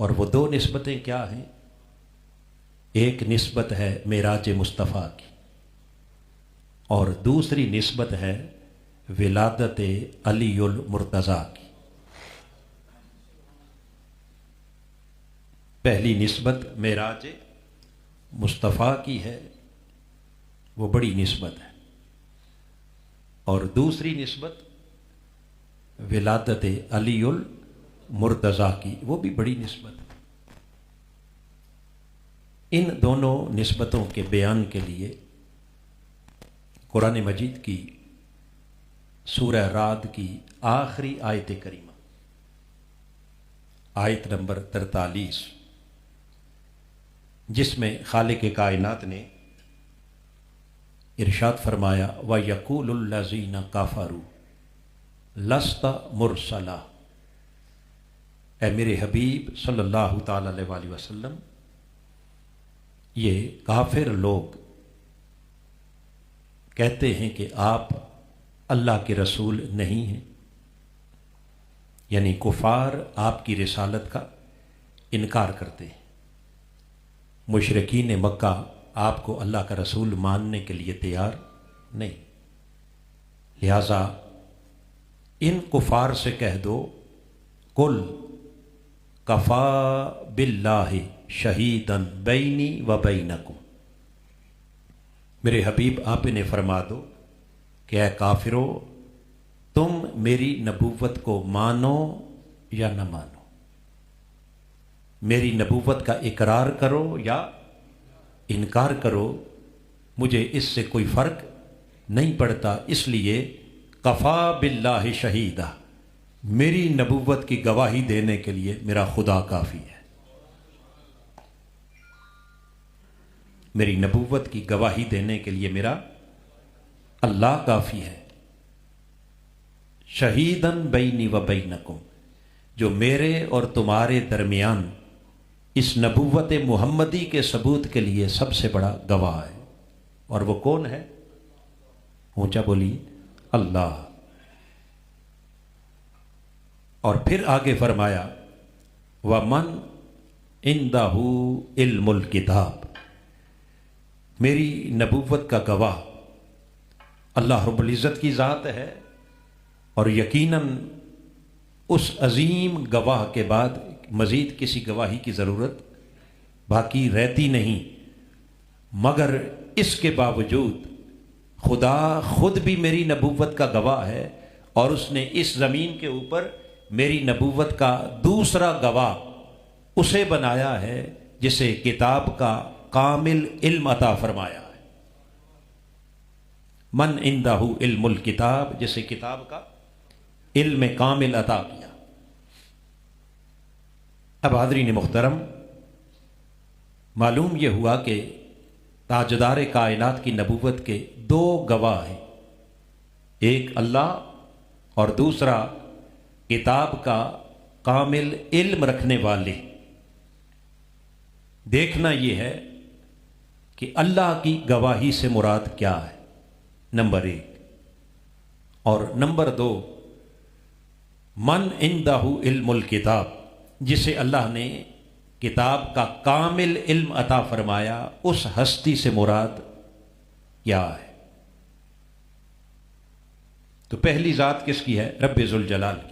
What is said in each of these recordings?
اور وہ دو نسبتیں کیا ہیں؟ ایک نسبت ہے معراج مصطفیٰ کی اور دوسری نسبت ہے ولادت علی المرتضیٰ کی۔ پہلی نسبت معراج مصطفیٰ کی ہے، وہ بڑی نسبت ہے، اور دوسری نسبت ولادت علی المرتضیٰ کی، وہ بھی بڑی نسبت ہے۔ ان دونوں نسبتوں کے بیان کے لیے قرآن مجید کی سورہ رعد کی آخری آیت کریمہ، آیت نمبر 43، جس میں خالق کائنات نے ارشاد فرمایا وَيَقُولُ الَّذِينَ كَفَرُوا لَسْتَ مُرْسَلًا، اے میرے حبیب صلی اللہ تعالی علیہ وآلہ وسلم، یہ کافر لوگ کہتے ہیں کہ آپ اللہ کے رسول نہیں ہیں، یعنی کفار آپ کی رسالت کا انکار کرتے ہیں۔ مشرکین مکہ آپ کو اللہ کا رسول ماننے کے لیے تیار نہیں، لہذا ان کفار سے کہہ دو قل کفا باللہ شہیدن بینی و بینکم، میرے حبیب آپ انہیں فرما دو کہ اے کافرو، تم میری نبوت کو مانو یا نہ مانو، میری نبوت کا اقرار کرو یا انکار کرو، مجھے اس سے کوئی فرق نہیں پڑتا، اس لیے کفا باللہ شہیدہ، میری نبوت کی گواہی دینے کے لیے میرا خدا کافی ہے، میری نبوت کی گواہی دینے کے لیے میرا اللہ کافی ہے۔ شہیدن بینی و بینکم، جو میرے اور تمہارے درمیان اس نبوت محمدی کے ثبوت کے لیے سب سے بڑا گواہ ہے، اور وہ کون ہے؟ اونچا بولی اللہ۔ اور پھر آگے فرمایا وَمَنْ عِنْدَهُ عِلْمُ الْكِتَابِ، میری نبوت کا گواہ اللہ رب العزت کی ذات ہے، اور یقیناً اس عظیم گواہ کے بعد مزید کسی گواہی کی ضرورت باقی رہتی نہیں، مگر اس کے باوجود خدا خود بھی میری نبوت کا گواہ ہے، اور اس نے اس زمین کے اوپر میری نبوت کا دوسرا گواہ اسے بنایا ہے جسے کتاب کا کامل علم عطا فرمایا ہے۔ من عندہ علم الکتاب، جسے کتاب کا علم کامل عطا کیا۔ اب حاضرین محترم، معلوم یہ ہوا کہ تاجدار کائنات کی نبوت کے دو گواہ ہیں، ایک اللہ اور دوسرا کتاب کا کامل علم رکھنے والے۔ دیکھنا یہ ہے کہ اللہ کی گواہی سے مراد کیا ہے، نمبر ایک، اور نمبر دو من عندہ علم الکتاب، جسے اللہ نے کتاب کا کامل علم عطا فرمایا، اس ہستی سے مراد کیا ہے؟ تو پہلی ذات کس کی ہے؟ رب ذوالجلال کی۔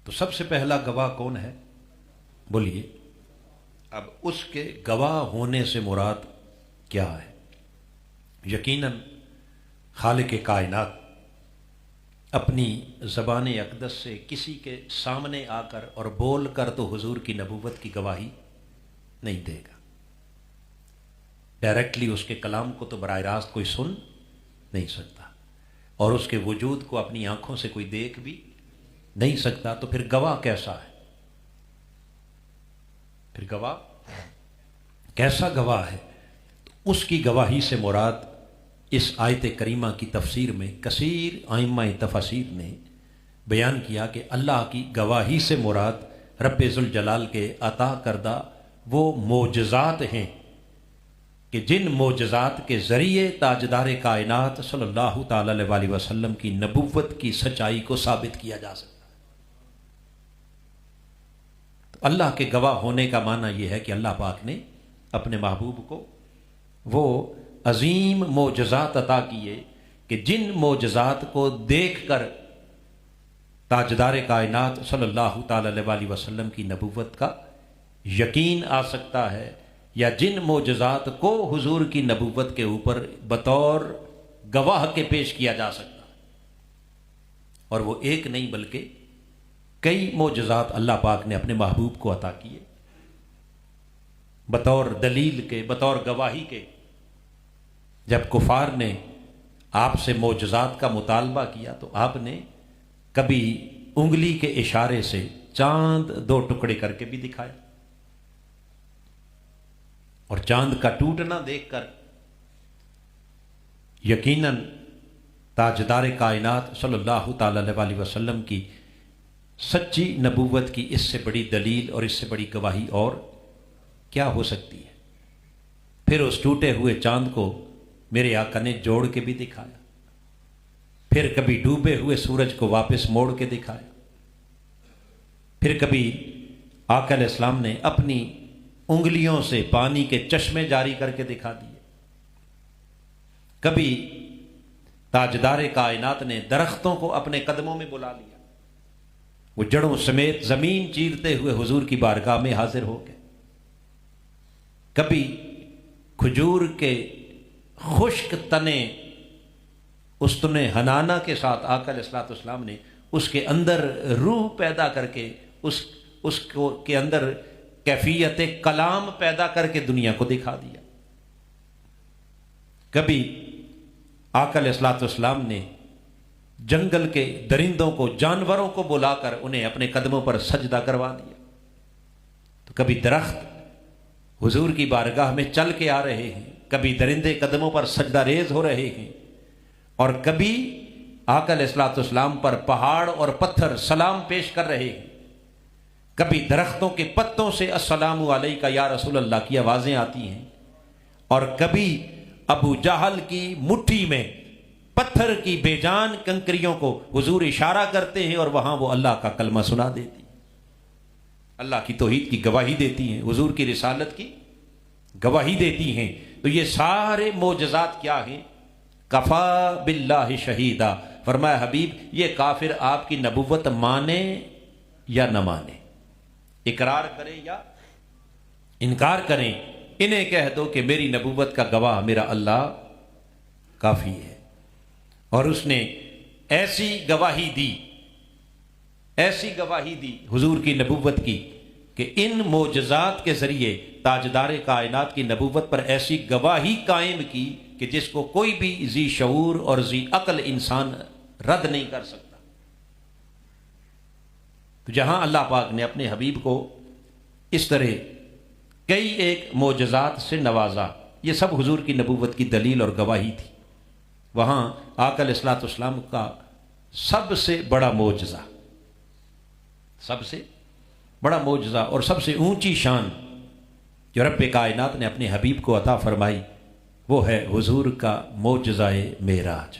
تو سب سے پہلا گواہ کون ہے؟ بولیے۔ اب اس کے گواہ ہونے سے مراد کیا ہے؟ یقیناً خالق کائنات اپنی زبان اقدس سے کسی کے سامنے آ کر اور بول کر تو حضور کی نبوت کی گواہی نہیں دے گا، ڈائریکٹلی اس کے کلام کو تو براہ راست کوئی سن نہیں سکتا، اور اس کے وجود کو اپنی آنکھوں سے کوئی دیکھ بھی نہیں سکتا تو پھر گواہ کیسا ہے؟ پھر گواہ کیسا گواہ ہے؟ اس کی گواہی سے مراد اس آیت کریمہ کی تفسیر میں کثیر ائمہ تفاسیر نے بیان کیا کہ اللہ کی گواہی سے مراد رب ذوالجلال کے عطا کردہ وہ معجزات ہیں کہ جن معجزات کے ذریعے تاجدار کائنات صلی اللہ تعالی علیہ وسلم کی نبوت کی سچائی کو ثابت کیا جا سکتا ہے۔ تو اللہ کے گواہ ہونے کا معنی یہ ہے کہ اللہ پاک نے اپنے محبوب کو وہ عظیم معجزات عطا کیے کہ جن معجزات کو دیکھ کر تاجدار کائنات صلی اللہ تعالی علیہ وسلم کی نبوت کا یقین آ سکتا ہے، یا جن معجزات کو حضور کی نبوت کے اوپر بطور گواہ کے پیش کیا جا سکتا ہے۔ اور وہ ایک نہیں بلکہ کئی معجزات اللہ پاک نے اپنے محبوب کو عطا کیے بطور دلیل کے، بطور گواہی کے۔ جب کفار نے آپ سے معجزات کا مطالبہ کیا تو آپ نے کبھی انگلی کے اشارے سے چاند 2 ٹکڑے کر کے بھی دکھایا، اور چاند کا ٹوٹنا دیکھ کر یقیناً تاجدار کائنات صلی اللہ تعالی علیہ وسلم کی سچی نبوت کی اس سے بڑی دلیل اور اس سے بڑی گواہی اور کیا ہو سکتی ہے۔ پھر اس ٹوٹے ہوئے چاند کو میرے آقا نے جوڑ کے بھی دکھایا، پھر کبھی ڈوبے ہوئے سورج کو واپس موڑ کے دکھایا، پھر کبھی آقا علیہ السلام نے اپنی انگلیوں سے پانی کے چشمے جاری کر کے دکھا دیے، کبھی تاجدار کائنات نے درختوں کو اپنے قدموں میں بلا لیا، وہ جڑوں سمیت زمین چیرتے ہوئے حضور کی بارگاہ میں حاضر ہو گئے، کبھی کھجور کے خشک تنے استن حنانہ کے ساتھ آقا علیہ السلام نے اس کے اندر روح پیدا کر کے اس کو کے اندر کیفیت کلام پیدا کر کے دنیا کو دکھا دیا۔ کبھی آقا علیہ السلام نے جنگل کے درندوں کو، جانوروں کو بلا کر انہیں اپنے قدموں پر سجدہ کروا دیا۔ تو کبھی درخت حضور کی بارگاہ میں چل کے آ رہے ہیں، کبھی درندے قدموں پر سجدہ ریز ہو رہے ہیں، اور کبھی آقا علیہ السلام پر پہاڑ اور پتھر سلام پیش کر رہے ہیں، کبھی درختوں کے پتوں سے السلام علیکہ یا رسول اللہ کی آوازیں آتی ہیں، اور کبھی ابو جہل کی مٹھی میں پتھر کی بے جان کنکریوں کو حضور اشارہ کرتے ہیں اور وہاں وہ اللہ کا کلمہ سنا دیتی، اللہ کی توحید کی گواہی دیتی ہیں، حضور کی رسالت کی گواہی دیتی ہیں۔ تو یہ سارے معجزات کیا ہیں؟ کفا باللہ شہیدہ، فرمایا حبیب یہ کافر آپ کی نبوت مانے یا نہ مانے، اقرار کریں یا انکار کریں، انہیں کہہ دو کہ میری نبوت کا گواہ میرا اللہ کافی ہے۔ اور اس نے ایسی گواہی دی حضور کی نبوت کی کہ ان معجزات کے ذریعے تاجدار کائنات کی نبوت پر ایسی گواہی قائم کی کہ جس کو کوئی بھی ذی شعور اور ذی عقل انسان رد نہیں کر سکتا۔ تو جہاں اللہ پاک نے اپنے حبیب کو اس طرح کئی ایک معجزات سے نوازا، یہ سب حضور کی نبوت کی دلیل اور گواہی تھی، وہاں آقا علیہ السلام کا سب سے بڑا معجزہ، سب سے بڑا معجزہ اور سب سے اونچی شان جو رب کائنات نے اپنے حبیب کو عطا فرمائی وہ ہے حضور کا معجزہ معراج۔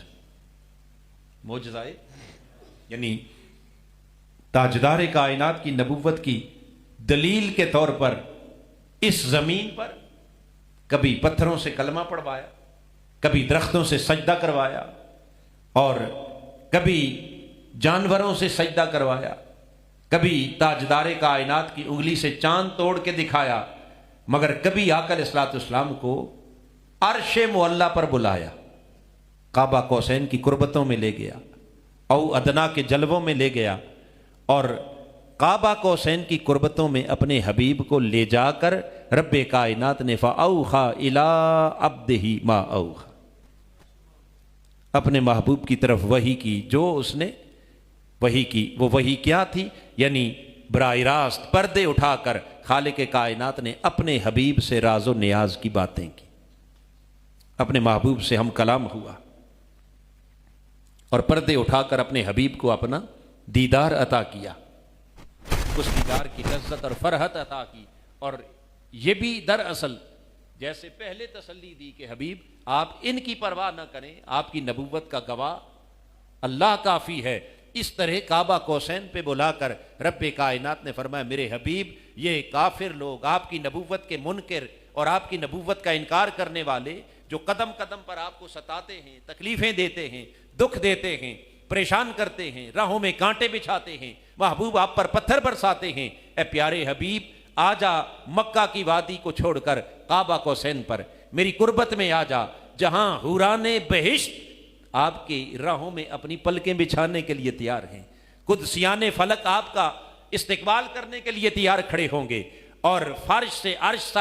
معجزہ یعنی تاجدار کائنات کی نبوت کی دلیل کے طور پر اس زمین پر کبھی پتھروں سے کلمہ پڑھوایا، کبھی درختوں سے سجدہ کروایا، اور کبھی جانوروں سے سجدہ کروایا، کبھی تاجدار کائنات کی انگلی سے چاند توڑ کے دکھایا، مگر کبھی آقا علیہ السلام کو عرش معلیٰ پر بلایا، کعبہ قوسین کی قربتوں میں لے گیا، او ادنا کے جلووں میں لے گیا، اور کعبہ قوسین کی قربتوں میں اپنے حبیب کو لے جا کر رب کائنات نے فَأَوْحَى إِلَىٰ عَبْدِهِ مَا أَوْحَى، اپنے محبوب کی طرف وحی کی جو اس نے وحی کی وہ وحی کیا تھی؟ یعنی براہ راست پردے اٹھا کر خالق کائنات نے اپنے حبیب سے راز و نیاز کی باتیں کی، اپنے محبوب سے ہم کلام ہوا، اور پردے اٹھا کر اپنے حبیب کو اپنا دیدار عطا کیا، اس دیدار کی لذت اور فرحت عطا کی۔ اور یہ بھی دراصل جیسے پہلے تسلی دی کہ حبیب آپ ان کی پرواہ نہ کریں، آپ کی نبوت کا گواہ اللہ کافی ہے، اس طرح کعبہ قوسین پہ بلا کر رب کائنات نے فرمایا میرے حبیب یہ کافر لوگ، آپ کی نبوت کے منکر اور آپ کی نبوت کا انکار کرنے والے، جو قدم قدم پر آپ کو ستاتے ہیں، تکلیفیں دیتے ہیں، دکھ دیتے ہیں، پریشان کرتے ہیں، راہوں میں کانٹے بچھاتے ہیں، محبوب آپ پر پتھر برساتے ہیں، اے پیارے حبیب آجا مکہ کی وادی کو چھوڑ کر کعبہ قوسین پر میری قربت میں آجا، جہاں حوران بہشت آپ کی راہوں میں اپنی پلکیں بچھانے کے لیے تیار ہیں، قدسیان فلک آپ کا استقبال کرنے کے لیے تیار کھڑے ہوں گے، اور فرش سے عرش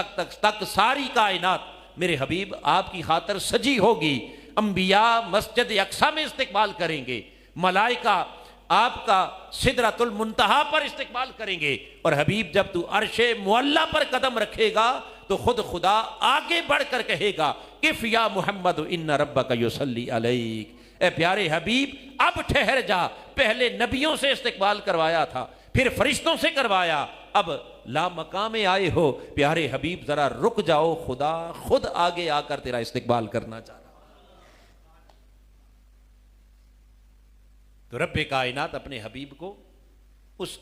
تک ساری کائنات میرے حبیب آپ کی خاطر سجی ہوگی، انبیاء مسجد اقصی میں استقبال کریں گے، ملائکہ آپ کا سدرۃ المنتہا پر استقبال کریں گے، اور حبیب جب تو عرش معلی پر قدم رکھے گا تو خود خدا آگے بڑھ کر کہے گا کف یا محمد ان ربک یصلی علیک، اے پیارے حبیب اب ٹھہر جا، پہلے نبیوں سے استقبال کروایا تھا، پھر فرشتوں سے کروایا، اب لا مقام آئے ہو، پیارے حبیب ذرا رک جاؤ، خدا خود آگے آ کر تیرا استقبال کرنا چاہ رہا۔ تو رب کائنات اپنے حبیب کو اس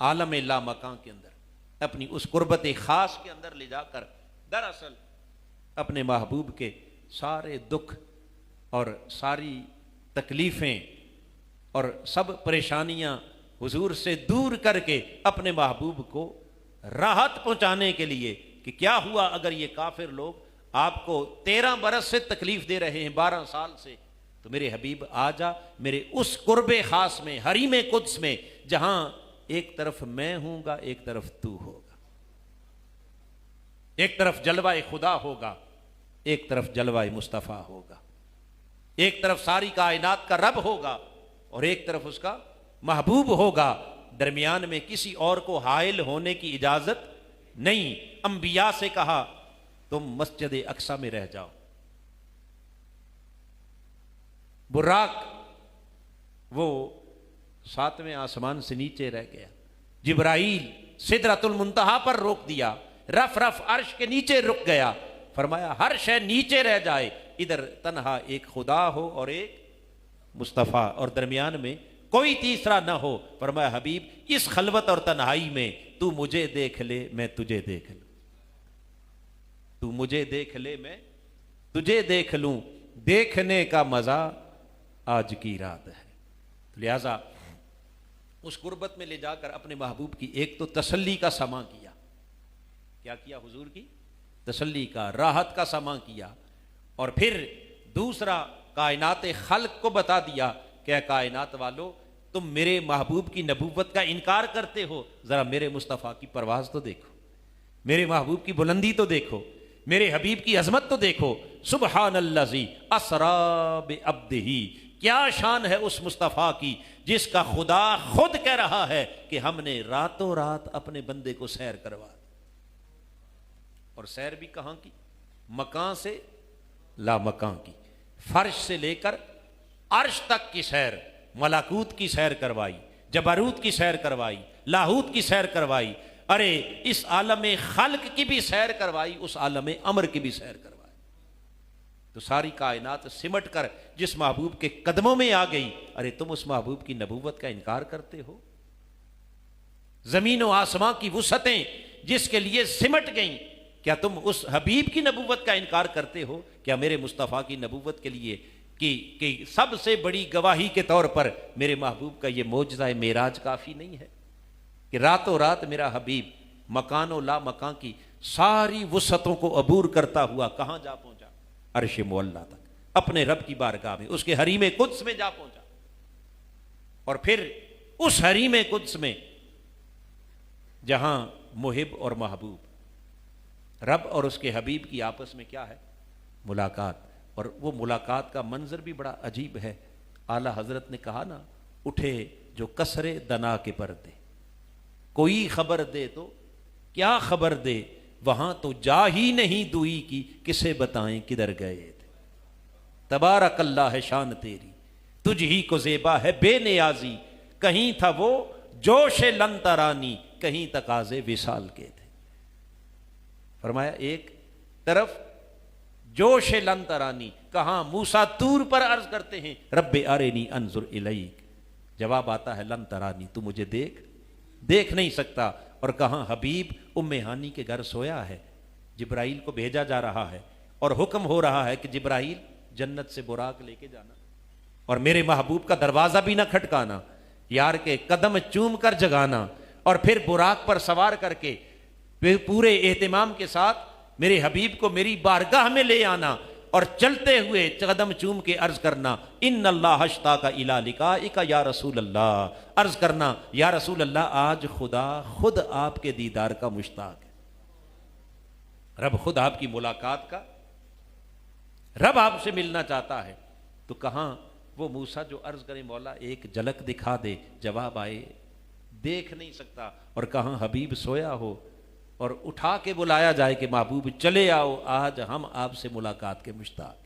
عالم لا مکان کے اندر، اپنی اس قربت خاص کے اندر لے جا کر دراصل اپنے محبوب کے سارے دکھ اور ساری تکلیفیں اور سب پریشانیاں حضور سے دور کر کے اپنے محبوب کو راحت پہنچانے کے لیے کہ کیا ہوا اگر یہ کافر لوگ آپ کو 13 برس سے تکلیف دے رہے ہیں، 12 سال سے، تو میرے حبیب آجا میرے اس قرب خاص میں، حریم قدس میں، جہاں ایک طرف میں ہوں گا، ایک طرف تو ہوگا، ایک طرف جلوہ خدا ہوگا، ایک طرف جلوہ مصطفیٰ ہوگا، ایک طرف ساری کائنات کا رب ہوگا اور ایک طرف اس کا محبوب ہوگا، درمیان میں کسی اور کو حائل ہونے کی اجازت نہیں۔ انبیاء سے کہا تم مسجد اقصی میں رہ جاؤ، براق وہ 7ویں آسمان سے نیچے رہ گیا، جبرائیل سدرۃ المنتہا پر روک دیا، رف عرش کے نیچے رک گیا، فرمایا ہر شے نیچے رہ جائے، ادھر تنہا ایک خدا ہو اور ایک مصطفیٰ، اور درمیان میں کوئی تیسرا نہ ہو، فرمایا حبیب اس خلوت اور تنہائی میں تو مجھے دیکھ لے میں تجھے دیکھ لوں، تو مجھے دیکھ لے میں تجھے دیکھ لوں، دیکھنے کا مزہ آج کی رات ہے۔ لہذا اس قربت میں لے جا کر اپنے محبوب کی ایک تو تسلی کا سماں کیا، کیا کیا حضور کی تسلی کا، راحت کا سماں کیا، اور پھر دوسرا کائنات خلق کو بتا دیا کہ اے کائنات والو تم میرے محبوب کی نبوت کا انکار کرتے ہو، ذرا میرے مصطفیٰ کی پرواز تو دیکھو، میرے محبوب کی بلندی تو دیکھو، میرے حبیب کی عظمت تو دیکھو، سبحان الذی اسری بعبدہ، کیا شان ہے اس مصطفیٰ کی جس کا خدا خود کہہ رہا ہے کہ ہم نے راتوں رات اپنے بندے کو سیر کروا دی، اور سیر بھی کہاں کی؟ مکان سے لا مکان کی، فرش سے لے کر عرش تک کی سیر، ملکوت کی سیر کروائی، جبروت کی سیر کروائی، لاہوت کی سیر کروائی، ارے اس عالم خلق کی بھی سیر کروائی، اس عالم امر کی بھی سیر کروائی، تو ساری کائنات سمٹ کر جس محبوب کے قدموں میں آ گئی، ارے تم اس محبوب کی نبوت کا انکار کرتے ہو؟ زمین و آسمان کی وسعتیں جس کے لیے سمٹ گئیں، کیا تم اس حبیب کی نبوت کا انکار کرتے ہو؟ کیا میرے مصطفیٰ کی نبوت کے لیے کہ سب سے بڑی گواہی کے طور پر میرے محبوب کا یہ معجزہ معراج کافی نہیں ہے کہ راتوں رات میرا حبیب مکان و لا مکان کی ساری وسعتوں کو عبور کرتا ہوا کہاں جا پہنچا؟ عرش معلیٰ تک، اپنے رب کی بارگاہ میں، اس کے حریم قدس میں جا پہنچا، اور پھر اس حریم قدس میں جہاں محب اور محبوب، رب اور اس کے حبیب کی آپس میں کیا ہے؟ ملاقات، اور وہ ملاقات کا منظر بھی بڑا عجیب ہے۔ اعلیٰ حضرت نے کہا نا اٹھے جو کسرے دنا کے پردے، کوئی خبر دے تو کیا خبر دے، وہاں تو جا ہی نہیں دوئی کی، کسے بتائیں کدھر گئے تھے۔ تبارک اللہ ہے شان تیری، تجھ ہی کو زیبا ہے بے نیازی، کہیں تھا وہ جوش لن ترانی، کہیں تقاضے وصال کے تھے۔ فرمایا ایک طرف جوش لن ترانی، کہاں موسیٰ طور پر عرض کرتے ہیں رب ارنی انظر الیک، جواب آتا ہے لن ترانی، تو مجھے دیکھ نہیں سکتا۔ اور کہاں حبیب ام ہانی کے گھر سویا ہے، جبرائیل کو بھیجا جا رہا ہے اور حکم ہو رہا ہے کہ جبرائیل جنت سے براق لے کے جانا، اور میرے محبوب کا دروازہ بھی نہ کھٹکانا، یار کے قدم چوم کر جگانا، اور پھر براق پر سوار کر کے پورے اہتمام کے ساتھ میرے حبیب کو میری بارگاہ میں لے آنا، اور چلتے ہوئے قدم چوم کے عرض کرنا ان اللہ اشتاق الی لقائک یا رسول اللہ، عرض کرنا یا رسول اللہ آج خدا خود آپ کے دیدار کا مشتاق ہے، رب خود آپ کی ملاقات کا، رب آپ سے ملنا چاہتا ہے۔ تو کہاں وہ موسیٰ جو عرض کرے مولا ایک جھلک دکھا دے، جواب آئے دیکھ نہیں سکتا، اور کہاں حبیب سویا ہو اور اٹھا کے بلایا جائے کہ محبوب چلے آؤ، آج ہم آپ سے ملاقات کے مشتاق۔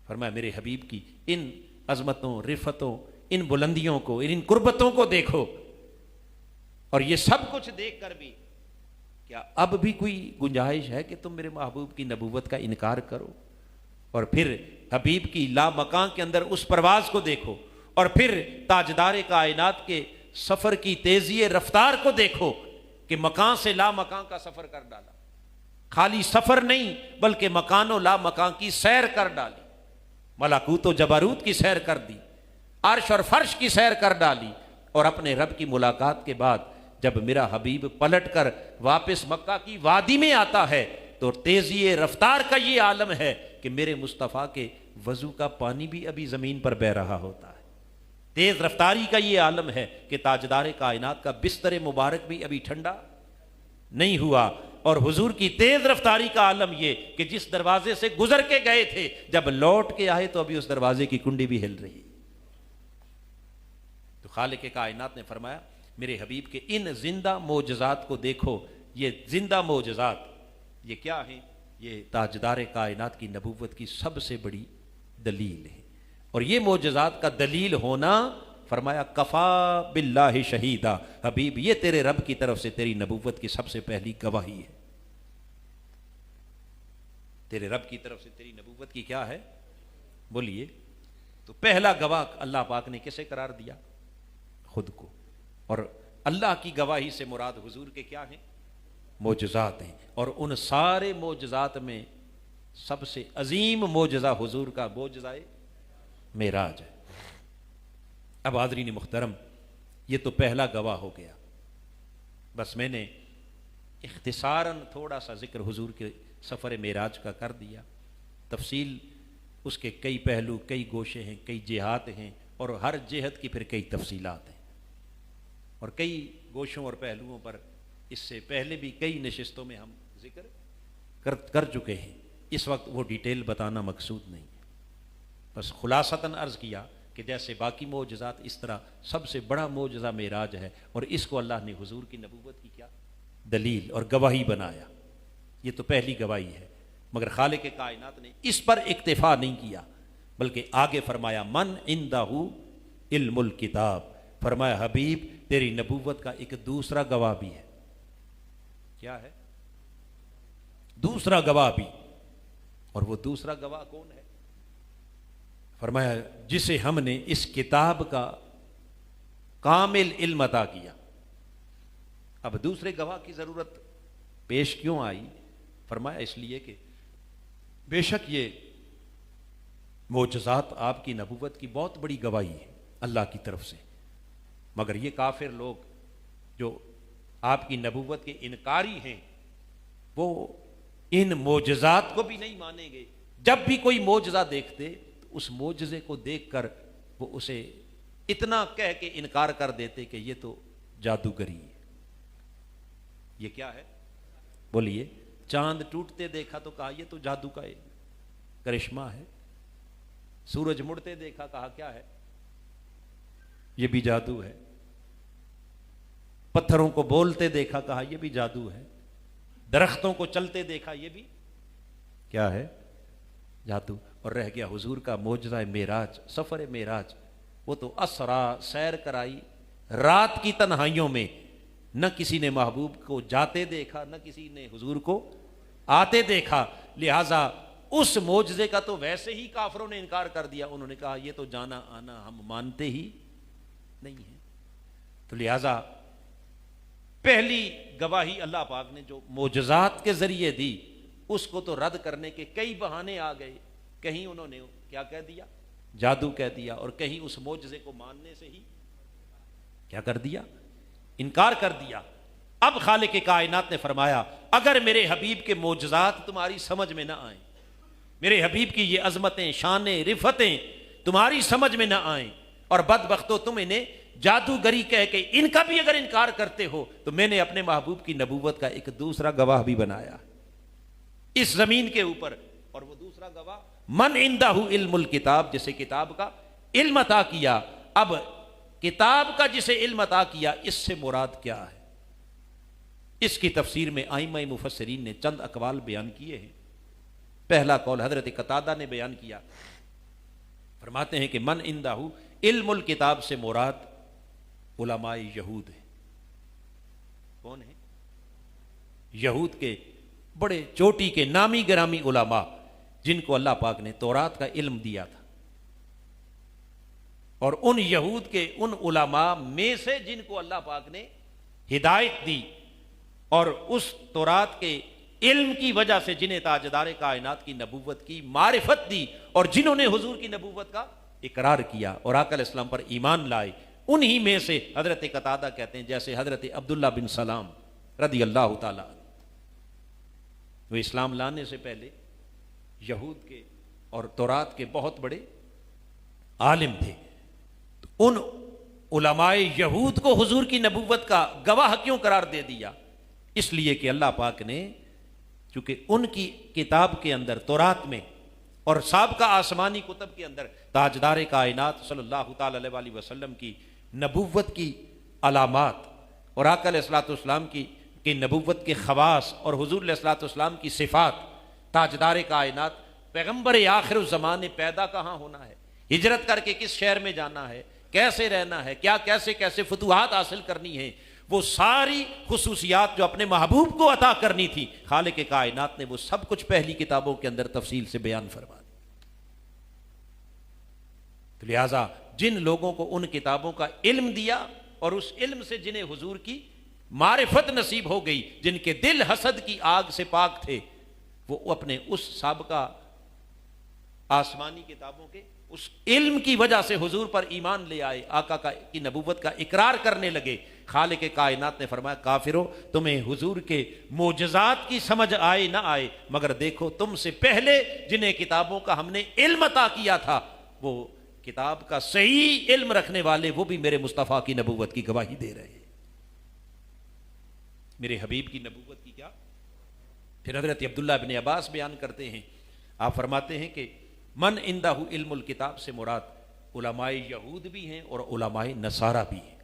فرمایا میرے حبیب کی ان عظمتوں، رفتوں، ان بلندیوں کو، ان قربتوں کو دیکھو، اور یہ سب کچھ دیکھ کر بھی کیا اب بھی کوئی گنجائش ہے کہ تم میرے محبوب کی نبوت کا انکار کرو؟ اور پھر حبیب کی لا مکان کے اندر اس پرواز کو دیکھو، اور پھر تاجدار کائنات کے سفر کی تیزی رفتار کو دیکھو کہ مکان سے لا مکان کا سفر کر ڈالا، خالی سفر نہیں بلکہ مکان و لا مکان کی سیر کر ڈالی، ملکوت و جبروت کی سیر کر دی، عرش اور فرش کی سیر کر ڈالی، اور اپنے رب کی ملاقات کے بعد جب میرا حبیب پلٹ کر واپس مکہ کی وادی میں آتا ہے تو تیزی رفتار کا یہ عالم ہے کہ میرے مصطفیٰ کے وضو کا پانی بھی ابھی زمین پر بہ رہا ہوتا ہے، تیز رفتاری کا یہ عالم ہے کہ تاجدار کائنات کا بستر مبارک بھی ابھی ٹھنڈا نہیں ہوا، اور حضور کی تیز رفتاری کا عالم یہ کہ جس دروازے سے گزر کے گئے تھے جب لوٹ کے آئے تو ابھی اس دروازے کی کنڈی بھی ہل رہی۔ تو خالق کائنات نے فرمایا میرے حبیب کے ان زندہ معجزات کو دیکھو، یہ زندہ معجزات یہ کیا ہیں؟ یہ تاجدار کائنات کی نبوت کی سب سے بڑی دلیل ہے، اور یہ معجزات کا دلیل ہونا فرمایا کفا باللہ شہیدہ، حبیب یہ تیرے رب کی طرف سے تیری نبوت کی سب سے پہلی گواہی ہے، تیرے رب کی طرف سے تیری نبوت کی کیا ہے؟ بولیے۔ تو پہلا گواہ اللہ پاک نے کسے قرار دیا؟ خود کو، اور اللہ کی گواہی سے مراد حضور کے کیا ہیں؟ معجزات ہیں، اور ان سارے معجزات میں سب سے عظیم معجزہ حضور کا معجزہ معراج ہے۔ اب حاضرین محترم یہ تو پہلا گواہ ہو گیا، بس میں نے اختصاراً تھوڑا سا ذکر حضور کے سفر معراج کا کر دیا، تفصیل اس کے کئی پہلو، کئی گوشے ہیں، کئی جہات ہیں، اور ہر جہت کی پھر کئی تفصیلات ہیں، اور کئی گوشوں اور پہلوؤں پر اس سے پہلے بھی کئی نشستوں میں ہم ذکر کر چکے ہیں، اس وقت وہ ڈیٹیل بتانا مقصود نہیں ہے، بس خلاصتاً عرض کیا کہ جیسے باقی معجزات اس طرح سب سے بڑا معجزہ معراج ہے، اور اس کو اللہ نے حضور کی نبوت کی کیا دلیل اور گواہی بنایا، یہ تو پہلی گواہی ہے۔ مگر خالق کائنات نے اس پر اکتفا نہیں کیا، بلکہ آگے فرمایا من عندہ علم الکتاب، فرمایا حبیب تیری نبوت کا ایک دوسرا گواہ بھی ہے۔ کیا ہے؟ دوسرا گواہ بھی، اور وہ دوسرا گواہ کون ہے؟ فرمایا جسے ہم نے اس کتاب کا کامل علم عطا کیا۔ اب دوسرے گواہ کی ضرورت پیش کیوں آئی؟ فرمایا اس لیے کہ بے شک یہ معجزات آپ کی نبوت کی بہت بڑی گواہی ہے اللہ کی طرف سے، مگر یہ کافر لوگ جو آپ کی نبوت کے انکاری ہیں وہ ان معجزات کو بھی نہیں مانیں گے، جب بھی کوئی معجزہ دیکھتے تو اس معجزے کو دیکھ کر وہ اسے اتنا کہہ کے انکار کر دیتے کہ یہ تو جادوگری ہے۔ یہ کیا ہے؟ بولیے۔ چاند ٹوٹتے دیکھا تو کہا یہ تو جادو کا کرشمہ ہے، سورج مڑتے دیکھا کہا کیا ہے؟ یہ بھی جادو ہے. پتھروں کو بولتے دیکھا، کہا یہ بھی جادو ہے. درختوں کو چلتے دیکھا، یہ بھی کیا ہے؟ جادو. اور رہ گیا حضور کا معجزہ معراج، سفر معراج. وہ تو اسرا، سیر کرائی رات کی تنہائیوں میں. نہ کسی نے محبوب کو جاتے دیکھا، نہ کسی نے حضور کو آتے دیکھا. لہذا اس معجزے کا تو ویسے ہی کافروں نے انکار کر دیا. انہوں نے کہا یہ تو جانا آنا ہم مانتے ہی نہیں ہیں. تو لہذا پہلی گواہی اللہ پاک نے جو معجزات کے ذریعے دی، اس کو تو رد کرنے کے کئی بہانے آ گئے. کہیں انہوں نے کیا کہہ دیا؟ جادو کہہ دیا. اور کہیں اس معجزے کو ماننے سے ہی کیا کر دیا؟ انکار کر دیا. اب خالق کائنات نے فرمایا اگر میرے حبیب کے معجزات تمہاری سمجھ میں نہ آئیں، میرے حبیب کی یہ عظمتیں، شانیں، رفتیں تمہاری سمجھ میں نہ آئیں، اور بدبختو تم انہیں جادوگری کہہ کے ان کا بھی اگر انکار کرتے ہو، تو میں نے اپنے محبوب کی نبوت کا ایک دوسرا گواہ بھی بنایا اس زمین کے اوپر. اور وہ دوسرا گواہ من عندہ علم الکتاب، جسے کتاب کا علم عطا کیا. اب کتاب کا جسے علم عطا کیا، اس سے مراد کیا ہے؟ اس کی تفسیر میں ائمہ مفسرین نے چند اقوال بیان کیے ہیں. پہلا قول حضرت قتادہ نے بیان کیا، فرماتے ہیں کہ من عندہ علم الکتاب سے مراد علماء یہود ہیں. کون ہیں؟ یہود کے بڑے چوٹی کے نامی گرامی علماء، جن کو اللہ پاک نے تورات کا علم دیا تھا. اور ان یہود کے ان علماء میں سے جن کو اللہ پاک نے ہدایت دی اور اس تورات کے علم کی وجہ سے جنہیں تاجدار کائنات کی نبوت کی معرفت دی، اور جنہوں نے حضور کی نبوت کا اقرار کیا اور آقا علیہ السلام پر ایمان لائے، انہی میں سے حضرت قتادہ کہتے ہیں جیسے حضرت عبداللہ بن سلام رضی اللہ تعالیٰ، وہ اسلام لانے سے پہلے یہود کے اور تورات کے بہت بڑے عالم تھے. تو ان علماء یہود کو حضور کی نبوت کا گواہ کیوں قرار دے دیا؟ اس لیے کہ اللہ پاک نے چونکہ ان کی کتاب کے اندر تورات میں اور سابقہ آسمانی کتب کے اندر تاجدار کائنات صلی اللہ تعالی علیہ وسلم کی نبوت کی علامات اور آقا علیہ الصلوۃ والسلام کی نبوت کے خواص اور حضور علیہ الصلوۃ والسلام کی صفات، تاجدار کائنات پیغمبر آخر الزمان نے پیدا کہاں ہونا ہے، ہجرت کر کے کس شہر میں جانا ہے، کیسے رہنا ہے، کیا کیسے فتوحات حاصل کرنی ہے، وہ ساری خصوصیات جو اپنے محبوب کو عطا کرنی تھی، خالق کائنات نے وہ سب کچھ پہلی کتابوں کے اندر تفصیل سے بیان فرما دی. تو لہٰذا جن لوگوں کو ان کتابوں کا علم دیا اور اس علم سے جنہیں حضور کی معرفت نصیب ہو گئی، جن کے دل حسد کی آگ سے پاک تھے، وہ اپنے اس سابقہ آسمانی کتابوں کے اس علم کی وجہ سے حضور پر ایمان لے آئے، آقا کی نبوت کا اقرار کرنے لگے. خالق کائنات نے فرمایا کافرو، تمہیں حضور کے معجزات کی سمجھ آئے نہ آئے، مگر دیکھو تم سے پہلے جنہیں کتابوں کا ہم نے علم عطا کیا تھا، وہ کتاب کا صحیح علم رکھنے والے وہ بھی میرے مصطفیٰ کی نبوت کی گواہی دے رہے ہیں. میرے حبیب کی نبوت کی کیا؟ پھر حضرت عبداللہ بن عباس بیان کرتے ہیں، آپ فرماتے ہیں کہ من عندہ علم الکتاب سے مراد علماء یہود بھی ہیں اور علماء نصارہ بھی ہیں،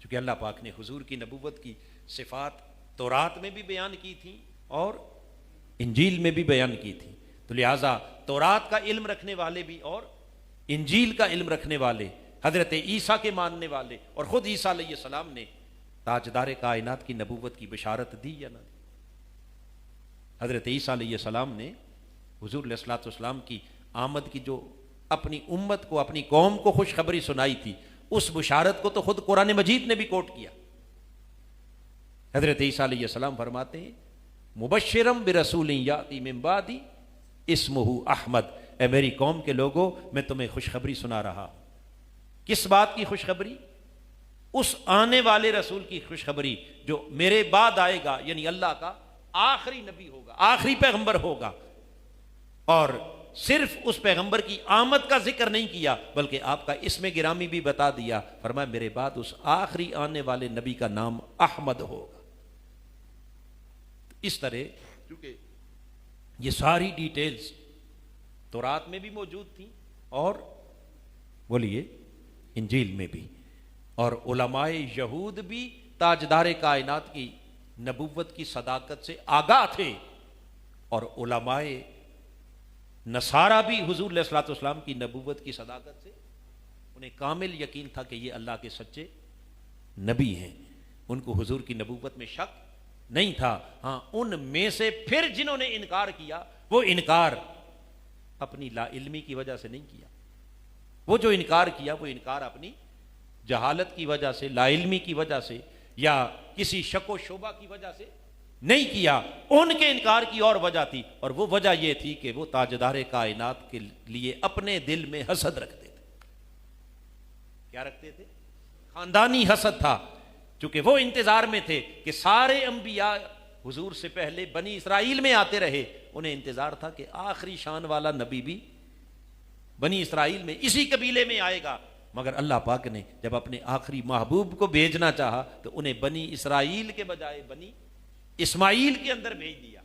چونکہ اللہ پاک نے حضور کی نبوت کی صفات تورات میں بھی بیان کی تھیں اور انجیل میں بھی بیان کی تھیں. تو لہٰذا تورات کا علم رکھنے والے بھی اور انجیل کا علم رکھنے والے، حضرت عیسیٰ کے ماننے والے، اور خود عیسیٰ علیہ السلام نے تاجدار کائنات کی نبوت کی بشارت دی یا نہ دی؟ حضرت عیسیٰ علیہ السلام نے حضور علیہ الصلوۃ والسلام کی آمد کی جو اپنی امت کو، اپنی قوم کو خوشخبری سنائی تھی، اس بشارت کو تو خود قرآن مجید نے بھی کوٹ کیا. حضرت عیسیٰ علیہ السلام فرماتے ہیں مبشرم برسول یاتی من بعدی اسمہ احمد، اے میری قوم کے لوگوں میں تمہیں خوشخبری سنا رہا ہوں. کس بات کی خوشخبری؟ اس آنے والے رسول کی خوشخبری جو میرے بعد آئے گا، یعنی اللہ کا آخری نبی ہوگا، آخری پیغمبر ہوگا. اور صرف اس پیغمبر کی آمد کا ذکر نہیں کیا بلکہ آپ کا اسم گرامی بھی بتا دیا، فرمایا میرے بعد اس آخری آنے والے نبی کا نام احمد ہوگا. اس طرح کیونکہ یہ ساری ڈیٹیلز تورات میں بھی موجود تھیں اور بولیے انجیل میں بھی، اور علماء یہود بھی تاجدار کائنات کی نبوت کی صداقت سے آگاہ تھے، اور علماء نصارہ بھی حضور علیہ الصلوۃ والسلام کی نبوت کی صداقت سے انہیں کامل یقین تھا کہ یہ اللہ کے سچے نبی ہیں، ان کو حضور کی نبوت میں شک نہیں تھا۔ ہاں، ان میں سے پھر جنہوں نے انکار کیا، وہ انکار اپنی لا علمی کی وجہ سے نہیں کیا، وہ جو انکار کیا وہ انکار اپنی جہالت کی وجہ سے، لا علمی کی وجہ سے، یا کسی شک و شبہ کی وجہ سے نہیں کیا۔ ان کے انکار کی اور وجہ تھی، اور وہ وجہ یہ تھی کہ وہ تاجدار کائنات کے لیے اپنے دل میں حسد رکھتے تھے۔ کیا رکھتے تھے؟ خاندانی حسد تھا، چونکہ وہ انتظار میں تھے کہ سارے انبیاء حضور سے پہلے بنی اسرائیل میں آتے رہے، انہیں انتظار تھا کہ آخری شان والا نبی بھی بنی اسرائیل میں اسی قبیلے میں آئے گا، مگر اللہ پاک نے جب اپنے آخری محبوب کو بھیجنا چاہا تو انہیں بنی اسرائیل کے بجائے بنی اسماعیل کے اندر بھیج دیا۔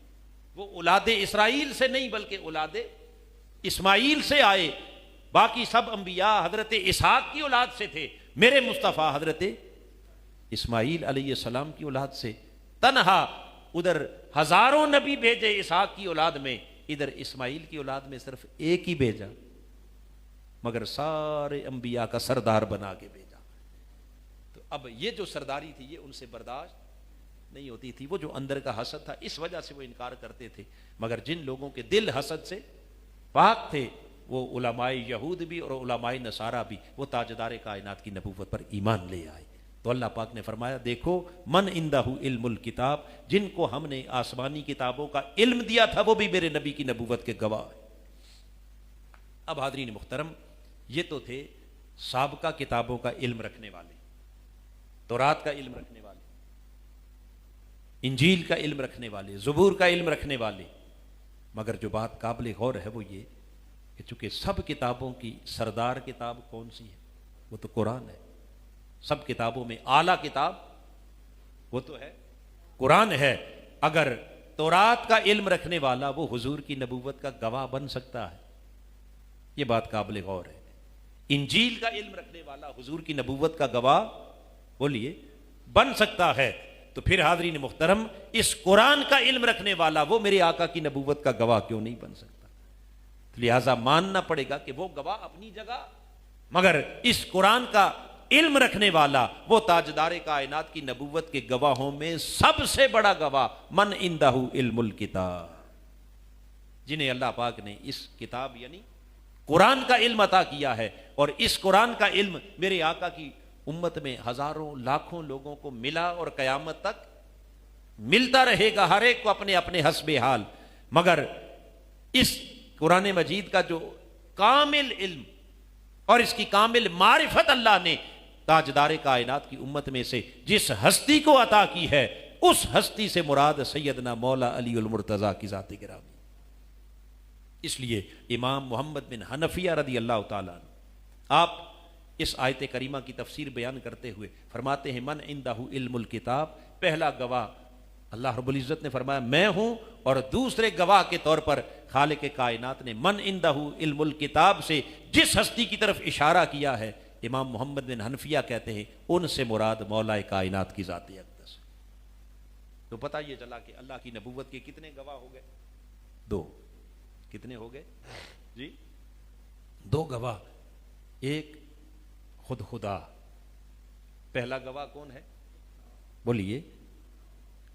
وہ اولاد اسرائیل سے نہیں بلکہ اولاد اسماعیل سے آئے، باقی سب انبیاء حضرت اسحاق کی اولاد سے تھے، میرے مصطفیٰ حضرت اسماعیل علیہ السلام کی اولاد سے، تنہا ادھر ہزاروں نبی بھیجے اسحاق کی اولاد میں، ادھر اسماعیل کی اولاد میں صرف ایک ہی بھیجا، مگر سارے انبیاء کا سردار بنا کے بھیجا۔ تو اب یہ جو سرداری تھی یہ ان سے برداشت نہیں ہوتی تھی، وہ جو اندر کا حسد تھا اس وجہ سے وہ انکار کرتے تھے۔ مگر جن لوگوں کے دل حسد سے پاک تھے، وہ علماء یہود بھی اور علماء نصارہ بھی، وہ تاجدار کائنات کی نبوت پر ایمان لے آئے۔ تو اللہ پاک نے فرمایا، دیکھو من عندہ علم الکتاب، جن کو ہم نے آسمانی کتابوں کا علم دیا تھا وہ بھی میرے نبی کی نبوت کے گواہ ہیں۔ اب حاضرین محترم، یہ تو تھے سابقہ کتابوں کا علم رکھنے والے، تورات کا علم رکھنے والے، انجیل کا علم رکھنے والے، زبور کا علم رکھنے والے۔ مگر جو بات قابل غور ہے وہ یہ کہ چونکہ سب کتابوں کی سردار کتاب کون سی ہے؟ وہ تو قرآن ہے۔ سب کتابوں میں اعلیٰ کتاب وہ تو ہے قرآن ہے۔ اگر تورات کا علم رکھنے والا وہ حضور کی نبوت کا گواہ بن سکتا ہے، یہ بات قابل غور ہے۔ انجیل کا علم رکھنے والا حضور کی نبوت کا گواہ بولیے بن سکتا ہے، تو پھر حاضرین محترم اس قرآن کا علم رکھنے والا وہ میرے آقا کی نبوت کا گواہ کیوں نہیں بن سکتا؟ لہذا ماننا پڑے گا کہ وہ گواہ اپنی جگہ، مگر اس قرآن کا علم رکھنے والا وہ تاجدار کائنات کی نبوت کے گواہوں میں سب سے بڑا گواہ من عندہ علم الکتاب، جنہیں اللہ پاک نے اس کتاب یعنی قرآن کا علم عطا کیا ہے۔ اور اس قرآن کا علم میرے آقا کی امت میں ہزاروں لاکھوں لوگوں کو ملا اور قیامت تک ملتا رہے گا، ہر ایک کو اپنے اپنے حسب حال۔ مگر اس قرآن مجید کا جو کامل علم اور اس کی کامل معرفت اللہ نے تاجدار کائنات کی امت میں سے جس ہستی کو عطا کی ہے، اس ہستی سے مراد سیدنا مولا علی المرتضیٰ کی ذات گرامی۔ اس لیے امام محمد بن حنفیہ رضی اللہ تعالیٰ عنہ آپ اس آیت کریمہ کی تفسیر بیان کرتے ہوئے فرماتے ہیں، من عندہ علم الکتاب، پہلا گواہ اللہ رب العزت نے فرمایا میں ہوں، اور دوسرے گواہ کے طور پر خالق کائنات نے من عندہ علم الکتاب سے جس ہستی کی طرف اشارہ کیا ہے، امام محمد بن حنفیہ کہتے ہیں ان سے مراد مولا کائنات کی ذات اقدس۔ تو پتہ یہ چلا کہ اللہ کی نبوت کے کتنے گواہ ہو گئے؟ دو۔ کتنے ہو گئے جی؟ دو گواہ۔ ایک خود خدا، پہلا گواہ کون ہے؟ بولیے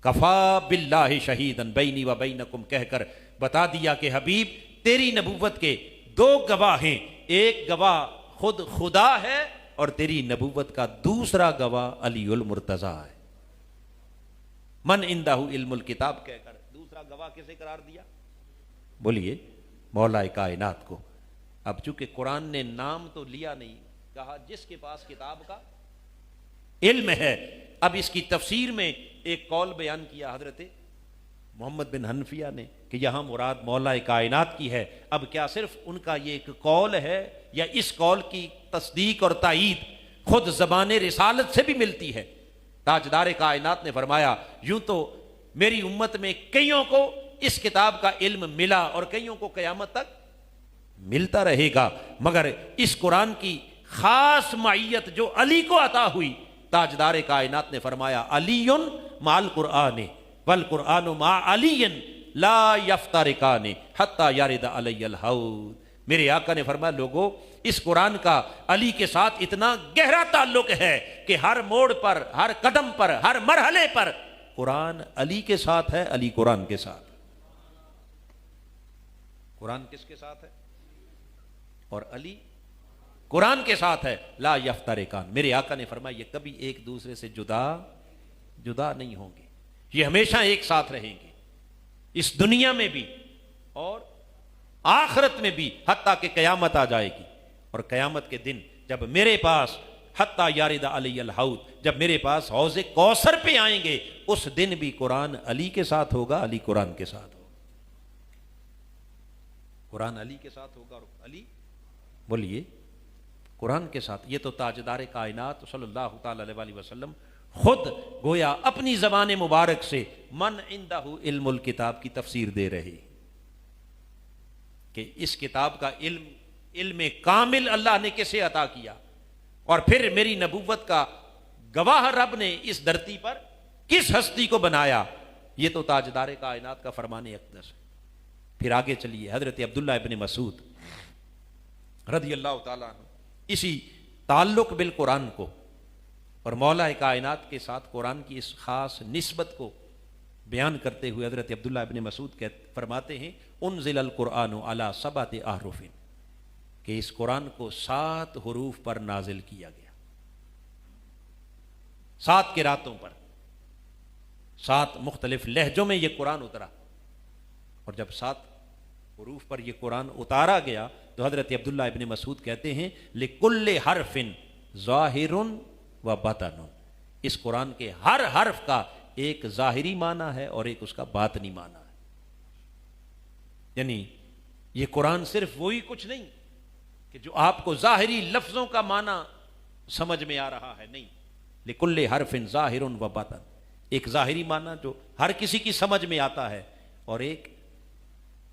کفا باللہ شہیدن بینی و بینکم، کہہ کر بتا دیا کہ حبیب تیری نبوت کے دو گواہ ہیں، ایک گواہ خود خدا ہے اور تیری نبوت کا دوسرا گواہ علی المرتضیٰ ہے۔ من عندہ علم الکتاب کہہ کر دوسرا گواہ کسے قرار دیا؟ بولیے مولا کائنات کو۔ اب چونکہ قرآن نے نام تو لیا نہیں، کہا جس کے پاس کتاب کا علم ہے۔ اب اس کی تفسیر میں ایک قول بیان کیا حضرت محمد بن حنفیہ نے کہ یہاں مراد مولا کائنات کی ہے۔ اب کیا صرف ان کا یہ ایک قول ہے، یا اس قول کی تصدیق اور تائید خود زبان رسالت سے بھی ملتی ہے؟ تاجدار کائنات نے فرمایا یوں تو میری امت میں کئیوں کو اس کتاب کا علم ملا اور کئیوں کو قیامت تک ملتا رہے گا، مگر اس قرآن کی خاص معیت جو علی کو عطا ہوئی، تاجدار کائنات نے فرمایا علی مع القرآن والقرآن مع علی لا یفترقان حتی یرد علی الحوض۔ میرے آقا نے فرمایا لوگو اس قرآن کا علی کے ساتھ اتنا گہرا تعلق ہے کہ ہر موڑ پر، ہر قدم پر، ہر مرحلے پر قرآن علی کے ساتھ ہے، علی قرآن کے ساتھ۔ قرآن کس کے ساتھ ہے؟ اور علی قرآن کے ساتھ ہے۔ لا یفترقان، میرے آقا نے فرمایا یہ کبھی ایک دوسرے سے جدا نہیں ہوں گے، یہ ہمیشہ ایک ساتھ رہیں گے، اس دنیا میں بھی اور آخرت میں بھی، حتیٰ کہ قیامت آ جائے گی۔ اور قیامت کے دن جب میرے پاس حتیٰ یارد علی الحوض، جب میرے پاس حوض کوثر پہ آئیں گے، اس دن بھی قرآن علی کے ساتھ ہوگا، علی قرآن کے ساتھ ہوگا، قرآن علی کے ساتھ ہوگا، اور علی بولیے قرآن کے ساتھ۔ یہ تو تاجدار کائنات صلی اللہ تعالی علیہ وسلم خود گویا اپنی زبان مبارک سے من عندہ علم الکتاب کی تفسیر دے رہے کہ اس کتاب کا علم کامل اللہ نے کسے عطا کیا، اور پھر میری نبوت کا گواہ رب نے اس دھرتی پر کس ہستی کو بنایا۔ یہ تو تاجدار کائنات کا فرمان اقدس ہے۔ پھر آگے چلیے، حضرت عبداللہ ابن مسعود رضی اللہ تعالیٰ عنہ اسی تعلق بالقرآن کو اور مولا کائنات کے ساتھ قرآن کی اس خاص نسبت کو بیان کرتے ہوئے حضرت عبداللہ ابن مسعود فرماتے ہیں انزل القرآن علی 7 احرف، کہ اس قرآن کو 7 حروف پر نازل کیا گیا، 7 قراتوں پر، 7 مختلف لہجوں میں یہ قرآن اترا۔ اور جب 7 حروف پر یہ قرآن اتارا گیا تو حضرت عبداللہ ابن مسعود کہتے ہیں لِكُلِّ حَرْفٍ ظَاهِرٌ وَبَاطِنٌ، اس قرآن کے ہر حرف کا ایک ظاہری معنی ہے اور ایک اس کا باطنی معنی ہے۔ یعنی یہ قرآن صرف وہی کچھ نہیں کہ جو آپ کو ظاہری لفظوں کا معنی سمجھ میں آ رہا ہے، نہیں، لِكُلِّ حَرْفٍ ظَاهِرٌ وَبَاطِنٌ، ایک ظاہری معنی جو ہر کسی کی سمجھ میں آتا ہے، اور ایک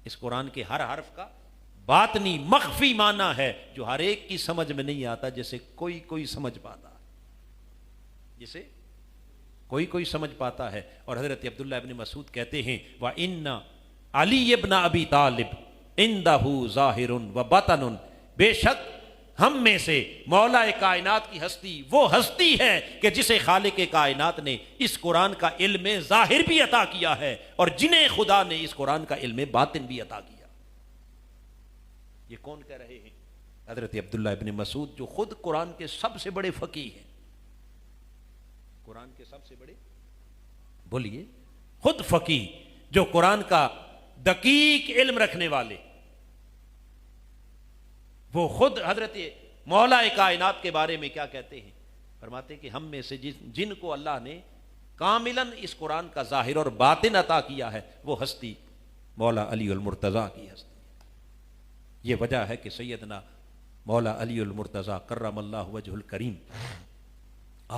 اس قرآن کے ہر حرف کا باطنی مخفی معنی ہے جو ہر ایک کی سمجھ میں نہیں آتا، جیسے کوئی سمجھ پاتا ہے، جسے کوئی سمجھ پاتا ہے۔ اور حضرت عبداللہ ابن مسعود کہتے ہیں وَإِنَّ عَلِيَّ ابْنَ أَبِي طَالِبٍ عِنْدَهُ ظَاهِرٌ وَبَاطِنٌ، بے شک ہم میں سے مولا کائنات کی ہستی وہ ہستی ہے کہ جسے خالق کائنات نے اس قرآن کا علم ظاہر بھی عطا کیا ہے، اور جنہیں خدا نے اس قرآن کا علم باطن بھی عطا کیا۔ یہ کون کہہ رہے ہیں؟ حضرت عبداللہ ابن مسعود، جو خود قرآن کے سب سے بڑے فقیہ ہیں، قرآن کے سب سے بڑے، بولیے، خود فقیہ، جو قرآن کا دقیق علم رکھنے والے، وہ خود حضرت مولا کائنات کے بارے میں کیا کہتے ہیں؟ فرماتے کہ ہم میں سے جن کو اللہ نے کاملاً اس قرآن کا ظاہر اور باطن عطا کیا ہے، وہ ہستی مولا علی المرتضیٰ کی ہستی ہے۔ یہ وجہ ہے کہ سیدنا مولا علی المرتضیٰ کرم اللہ وجہ الکریم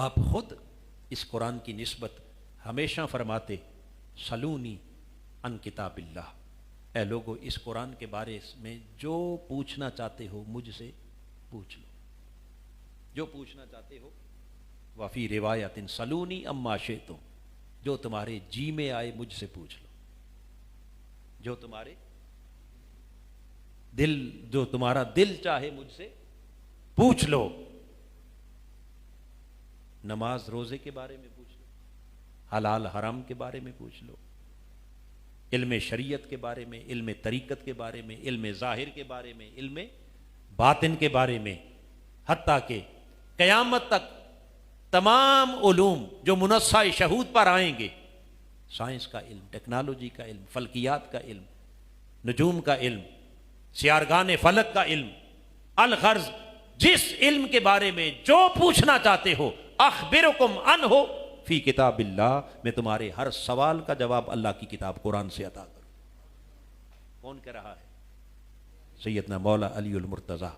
آپ خود اس قرآن کی نسبت ہمیشہ فرماتے سلونی ان کتاب اللہ، اے لوگو اس قرآن کے بارے میں جو پوچھنا چاہتے ہو مجھ سے پوچھ لو، جو پوچھنا چاہتے ہو۔ وفی روایت سلونی اما شئتم، جو تمہارے جی میں آئے مجھ سے پوچھ لو، جو تمہارا دل چاہے مجھ سے پوچھ لو۔ نماز روزے کے بارے میں پوچھ لو، حلال حرام کے بارے میں پوچھ لو، علم شریعت کے بارے میں، علم طریقت کے بارے میں، علم ظاہر کے بارے میں، علم باطن کے بارے میں، حتیٰ کہ قیامت تک تمام علوم جو منصہ شہود پر آئیں گے، سائنس کا علم، ٹیکنالوجی کا علم، فلکیات کا علم، نجوم کا علم، سیارگان فلک کا علم، الغرض جس علم کے بارے میں جو پوچھنا چاہتے ہو، اخبرکم عنہ فی کتاب اللہ، میں تمہارے ہر سوال کا جواب اللہ کی کتاب قرآن سے عطا کروں۔ کون کہہ رہا ہے؟ سیدنا مولا علی المرتضیٰ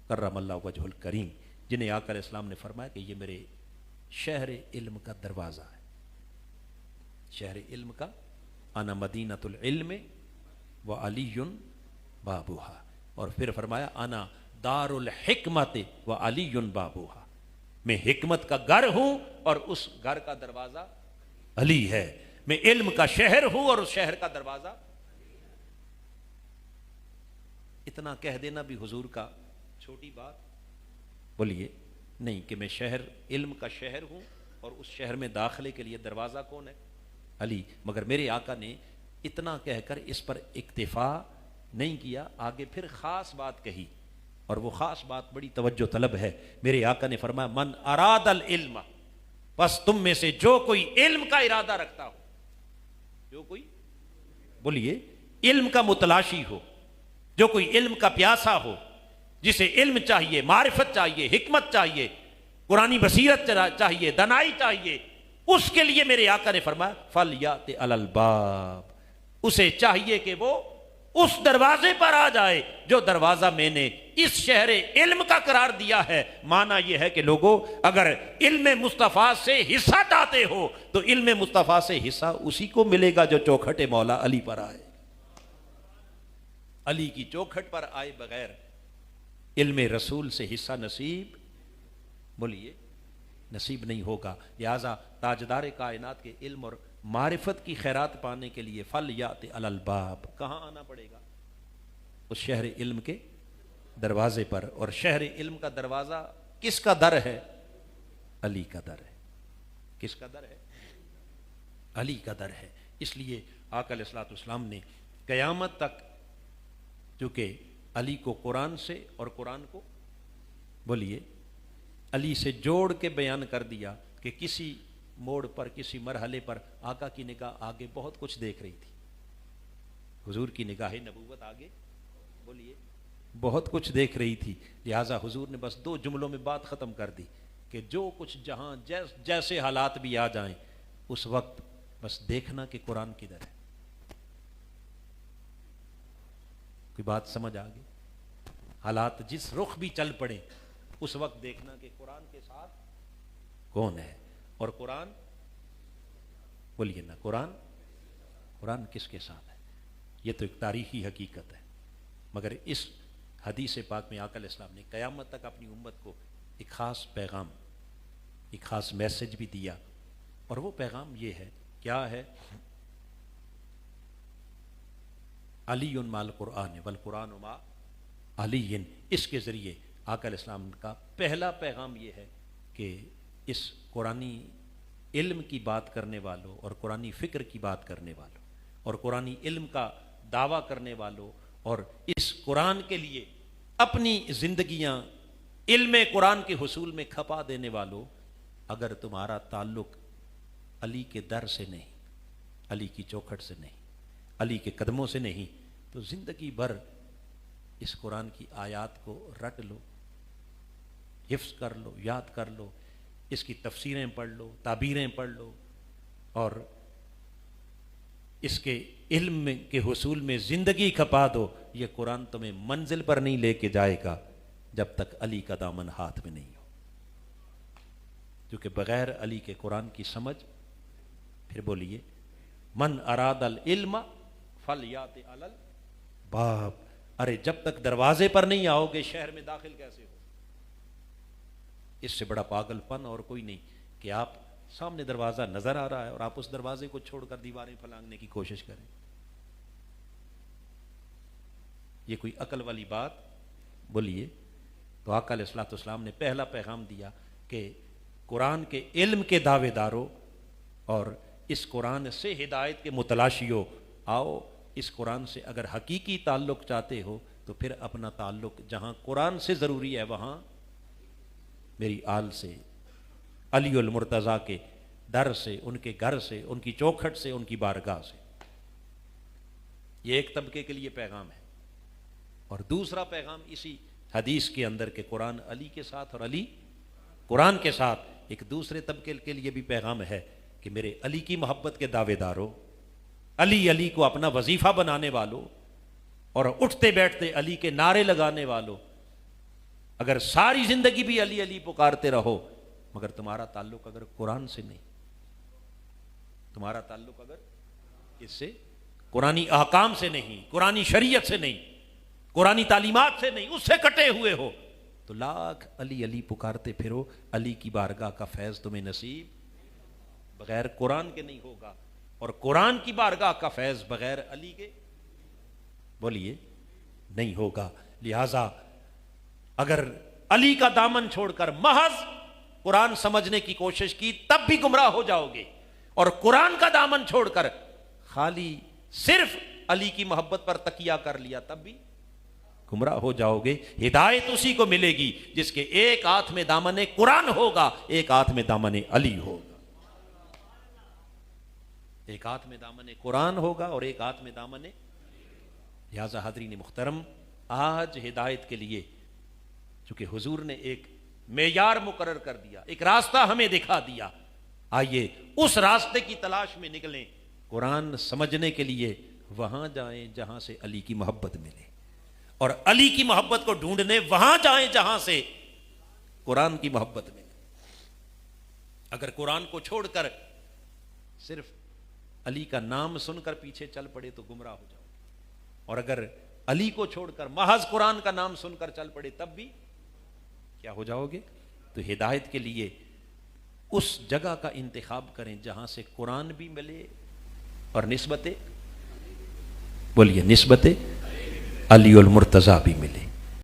کرم اللہ وجہ الکریم، جنہیں آقا علیہ السلام نے فرمایا کہ یہ میرے شہر علم کا دروازہ ہے، شہر علم کا، انا مدینۃ العلم وعلی بابھا، اور پھر فرمایا انا دار الحکمت و علی بابوہا، میں حکمت کا گھر ہوں اور اس گھر کا دروازہ علی ہے، میں علم کا شہر ہوں اور اس شہر کا دروازہ۔ اتنا کہہ دینا بھی حضور کا چھوٹی بات؟ بولیے نہیں، کہ میں شہر علم کا شہر ہوں اور اس شہر میں داخلے کے لیے دروازہ کون ہے؟ علی۔ مگر میرے آقا نے اتنا کہہ کر اس پر اکتفا نہیں کیا، آگے پھر خاص بات کہی، اور وہ خاص بات بڑی توجہ طلب ہے۔ میرے آقا نے فرمایا من اراد العلم، بس تم میں سے جو کوئی علم کا ارادہ رکھتا ہو، جو کوئی، بولیے، علم کا متلاشی ہو، جو کوئی علم کا پیاسا ہو، جسے علم چاہیے، معرفت چاہیے، حکمت چاہیے، قرآنی بصیرت چاہیے، دانائی چاہیے، اس کے لیے میرے آقا نے فرمایا فَلْيَأْتِ عَلَى الْبَابِ، اسے چاہیے کہ وہ اس دروازے پر آ جائے جو دروازہ میں نے اس شہر علم کا قرار دیا ہے۔ معنی یہ ہے کہ لوگوں، اگر علم مصطفیٰ سے حصہ چاہتے ہو تو علم مصطفیٰ سے حصہ اسی کو ملے گا جو چوکھٹ مولا علی پر آئے۔ علی کی چوکھٹ پر آئے بغیر علم رسول سے حصہ نصیب، بولیے، نصیب نہیں ہوگا۔ لہذا تاجدار کائنات کے علم اور معرفت کی خیرات پانے کے لیے فَلْيَأْتِ عَلَى الْبَابِ، کہاں آنا پڑے گا؟ اس شہر علم کے دروازے پر۔ اور شہر علم کا دروازہ کس کا در ہے؟ علی کا در ہے۔ کس کا در ہے؟ علی کا در ہے۔ اس لیے آقا علیہ الصلوۃ والسلام نے قیامت تک، چونکہ علی کو قرآن سے اور قرآن کو، بولیے، علی سے جوڑ کے بیان کر دیا کہ کسی موڑ پر، کسی مرحلے پر آقا کی نگاہ آگے بہت کچھ دیکھ رہی تھی، حضور کی نگاہ نبوت آگے، بولیے، بہت کچھ دیکھ رہی تھی۔ لہٰذا حضور نے بس 2 جملوں میں بات ختم کر دی کہ جو کچھ جہاں جیسے حالات بھی آ جائیں، اس وقت بس دیکھنا کہ قرآن کدھر ہے۔ کوئی بات سمجھ آ گئی؟ حالات جس رخ بھی چل پڑے، اس وقت دیکھنا کہ قرآن کے ساتھ کون ہے، اور قرآن، بولیے نا، قرآن کس کے ساتھ ہے؟ یہ تو ایک تاریخی حقیقت ہے۔ مگر اس حدیث پاک میں آقا علیہ السلام نے قیامت تک اپنی امت کو ایک خاص پیغام، ایک خاص میسج بھی دیا، اور وہ پیغام یہ ہے، کیا ہے؟ علی مع القرآن والقرآن مع علی۔ اس کے ذریعے آقا علیہ السلام کا پہلا پیغام یہ ہے کہ اس قرآنی علم کی بات کرنے والوں اور قرآنی فکر کی بات کرنے والوں اور قرآنی علم کا دعویٰ کرنے والوں اور اس قرآن کے لیے اپنی زندگیاں علم قرآن کے حصول میں کھپا دینے والوں، اگر تمہارا تعلق علی کے در سے نہیں، علی کی چوکھٹ سے نہیں، علی کے قدموں سے نہیں، تو زندگی بھر اس قرآن کی آیات کو رٹ لو، حفظ کر لو، یاد کر لو، اس کی تفسیریں پڑھ لو، تعبیریں پڑھ لو، اور اس کے علم کے حصول میں زندگی کھپا دو، یہ قرآن تمہیں منزل پر نہیں لے کے جائے گا جب تک علی کا دامن ہاتھ میں نہیں ہو۔ کیونکہ بغیر علی کے قرآن کی سمجھ، پھر بولیے، من اراد العلم فلیات علی الباب، ارے جب تک دروازے پر نہیں آؤ گے شہر میں داخل کیسے ہو؟ اس سے بڑا پاگل پن اور کوئی نہیں کہ آپ سامنے دروازہ نظر آ رہا ہے اور آپ اس دروازے کو چھوڑ کر دیواریں پھلانگنے کی کوشش کریں۔ یہ کوئی عقل والی بات؟ بولیے۔ تو آقا علیہ الصلوۃ والسلام نے پہلا پیغام دیا کہ قرآن کے علم کے دعوے داروں اور اس قرآن سے ہدایت کے متلاشیوں، آؤ اس قرآن سے اگر حقیقی تعلق چاہتے ہو تو پھر اپنا تعلق جہاں قرآن سے ضروری ہے وہاں میری آل سے، علی المرتضیٰ کے در سے، ان کے گھر سے، ان کی چوکھٹ سے، ان کی بارگاہ سے۔ یہ ایک طبقے کے لیے پیغام ہے۔ اور دوسرا پیغام اسی حدیث کے اندر کہ قرآن علی کے ساتھ اور علی قرآن کے ساتھ، ایک دوسرے طبقے کے لیے بھی پیغام ہے کہ میرے علی کی محبت کے دعوے داروں، علی کو اپنا وظیفہ بنانے والوں اور اٹھتے بیٹھتے علی کے نعرے لگانے والوں، اگر ساری زندگی بھی علی علی پکارتے رہو مگر تمہارا تعلق اگر قرآن سے نہیں، تمہارا تعلق اگر اس سے قرآنی احکام سے نہیں، قرآنی شریعت سے نہیں، قرآنی تعلیمات سے نہیں، اس سے کٹے ہوئے ہو تو لاکھ علی علی پکارتے پھرو، علی کی بارگاہ کا فیض تمہیں نصیب بغیر قرآن کے نہیں ہوگا، اور قرآن کی بارگاہ کا فیض بغیر علی کے بولیے نہیں ہوگا۔ لہذا اگر علی کا دامن چھوڑ کر محض قرآن سمجھنے کی کوشش کی تب بھی گمراہ ہو جاؤ گے، اور قرآن کا دامن چھوڑ کر خالی صرف علی کی محبت پر تکیہ کر لیا تب بھی گمراہ ہو جاؤ گے۔ ہدایت اسی کو ملے گی جس کے ایک ہاتھ میں دامن قرآن ہوگا، ایک ہاتھ میں دامن علی ہوگا، ایک ہاتھ میں دامن قرآن ہوگا اور ایک ہاتھ میں دامن۔ لہذا حاضرین محترم، آج ہدایت کے لیے چونکہ حضور نے ایک معیار مقرر کر دیا، ایک راستہ ہمیں دکھا دیا، آئیے اس راستے کی تلاش میں نکلیں، قرآن سمجھنے کے لیے وہاں جائیں جہاں سے علی کی محبت ملے، اور علی کی محبت کو ڈھونڈنے وہاں جائیں جہاں سے قرآن کی محبت ملے۔ اگر قرآن کو چھوڑ کر صرف علی کا نام سن کر پیچھے چل پڑے تو گمراہ ہو جاؤ، اور اگر علی کو چھوڑ کر محض قرآن کا نام سن کر چل پڑے تب بھی کیا ہو جاؤ گے؟ تو ہدایت کے لیے اس جگہ کا انتخاب کریں جہاں سے قرآن بھی ملے اور نسبت بولیے نسبت علی المرتضیٰ بھی ملے۔